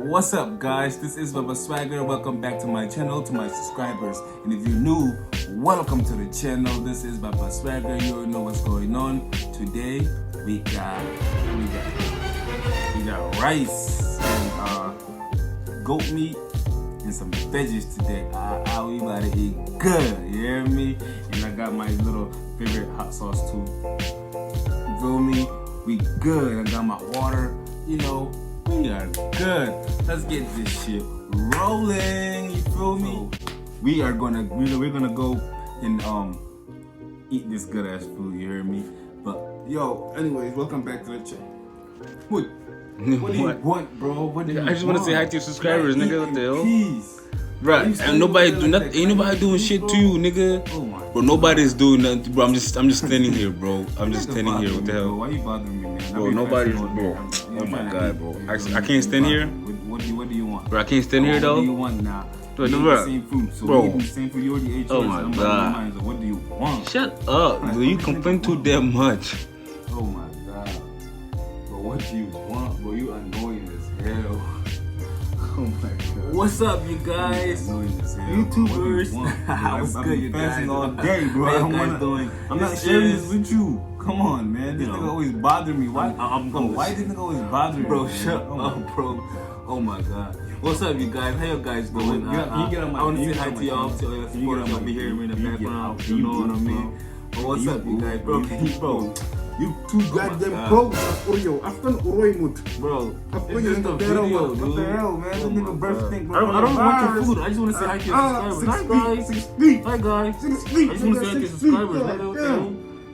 What's up, guys? This is Babaswagger. Welcome back to my channel, to my subscribers. And if you're new, welcome to the channel. This is Babaswagger. You already know what's going on. Today we got rice and goat meat and some veggies today. We about to eat good. You hear me? And I got my little favorite hot sauce too. You feel me? We good. I got my water. You know, we are good. Let's get this shit rolling. You feel me? We're gonna go and eat this good ass food. You hear me? But yo, anyways, welcome back to the channel. What do you want, bro? What do you I just want to say hi to your subscribers, nigga. What the hell? Peace. Right, and nobody do nothing. Ain't nobody doing shit to you, nigga. Oh my. Bro, nobody's doing nothing, bro. I'm just standing here, bro. I'm just standing here. What the hell? Why you bothering me, man? Bro, nobody's, bro. Oh my god, bro. I can't stand here. What do you want? Bro, I can't stand here though. What do you want now? Bro, We eat bro. the same food, so Bro. we eat the same food. You already ate yours. Oh my and I'm god. mine, so what do you want? Shut up, bro. You complain too damn much. Oh my god. Bro, what do you want? Bro, you annoying as hell. Oh my god. What's up, you guys? YouTubers. What's good, you guys? All day, bro. How you guys doing? I'm not sharing this with you. Come on, man. This nigga always bother me. Why? Why this nigga always bother me? Bro, shut up, bro. Oh my god. What's up, you guys? How you guys doing? I want to say hi to y'all. To all your supporters. Y'all be hearing me in the background. You know what I mean? But what's up, you guys? Bro, can you, bro? You too goddamn close. After Uroy Bro, It's just a video, dude. What the hell, man? This nigga breath stink. I don't want your food. I just want to say hi to your subscribers. Hi, guys. Hi, guys. I just want to say hi to your subscribers.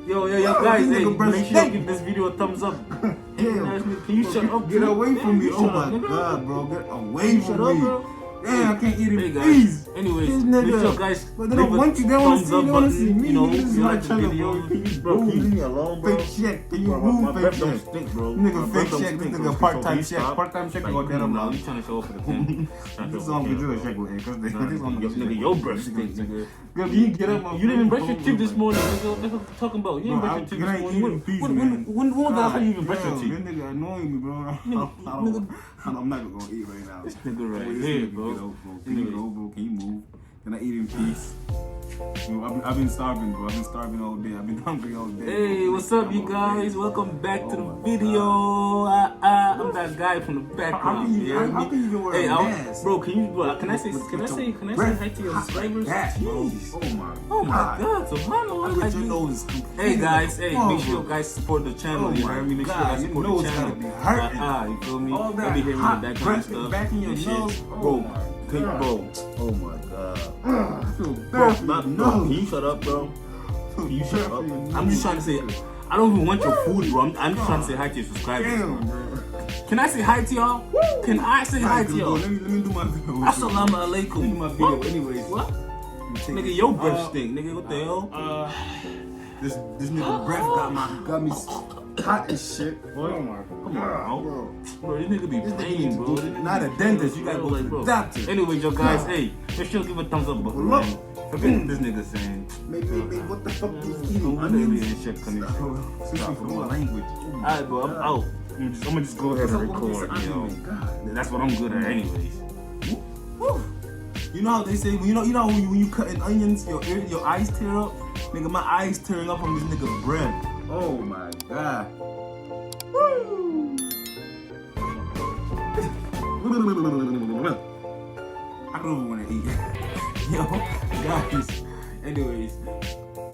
Yo, guys, hey, make sure you give this video a thumbs up. Can you shut up? Get away from me. Oh my god, bro. Get away from me. Damn, I can't eat it. Please. Anyways, make sure guys But they don't want you. They want to see. They want to see me. You know, This is you my like the channel, video. bro. Bro, can you leave me alone, bro? Fake check. Can you Bro, move my fake breath don't check? stink, bro. Nigga, fake don't check. This stink, nigga bro. part-time So check. stop. Part-time check. Like, Go down now now. you trying to show up for the thing. This song we do a check with because this one Nigga, your breath stinks, nigga. Girl, can you get up? You didn't even brush your teeth this morning, nigga. What the fuck you talking about? You didn't brush your teeth this morning. When the hell you even brush your teeth? This nigga annoying me, bro. I'm not gonna eat right now. This nigga right here, bro. Can you go, bro? Can you move? Can I eat in peace? I've been starving, bro. I've been starving all day. I've been hungry all day. Hey, what's up, you guys? Welcome back to the video. I'm that guy from the background. How can you even wear a mask? Bro, can I say hi to your subscribers? Jeez. Oh my god, so I let you know it's Hey guys, make sure you guys support the channel. You hear me? Make sure you guys support the channel. You feel me? All Y'all that be hearing hot the background breath stuff. back in your and nose, shit. bro. Bro. Oh my god. I feel Bro, bad. can you shut up, bro? Can you shut up? I'm just trying to say, I don't even want your food, bro. I'm just trying to say hi to your subscribers. Damn, bro. Can I say hi to y'all? Can I say hi to y'all? Let me do my video. Assalamu Let me do alaikum. my video anyways. What? Nigga, your breath stink. Nigga, what the hell? This nigga breath got me hot as shit. Boy, Oh my come on, bro. bro. This nigga be playing, bro. Not a dentist. You gotta go to the doctor. Anyway, yo, guys, hey, make sure to give a thumbs up button, Look. man. Forget this nigga saying. Maybe, what the fuck is eating? I know we ain't shit coming. Stop my language. Alright, bro, I'm out. I'm gonna just go ahead and record, yo. That's what I'm good at, anyways. You know how they say when you cutting onions, your eyes tear up. Nigga, my eyes tearing up from this nigga bread. Oh my god. I don't even want to eat. Yo, guys. Anyways,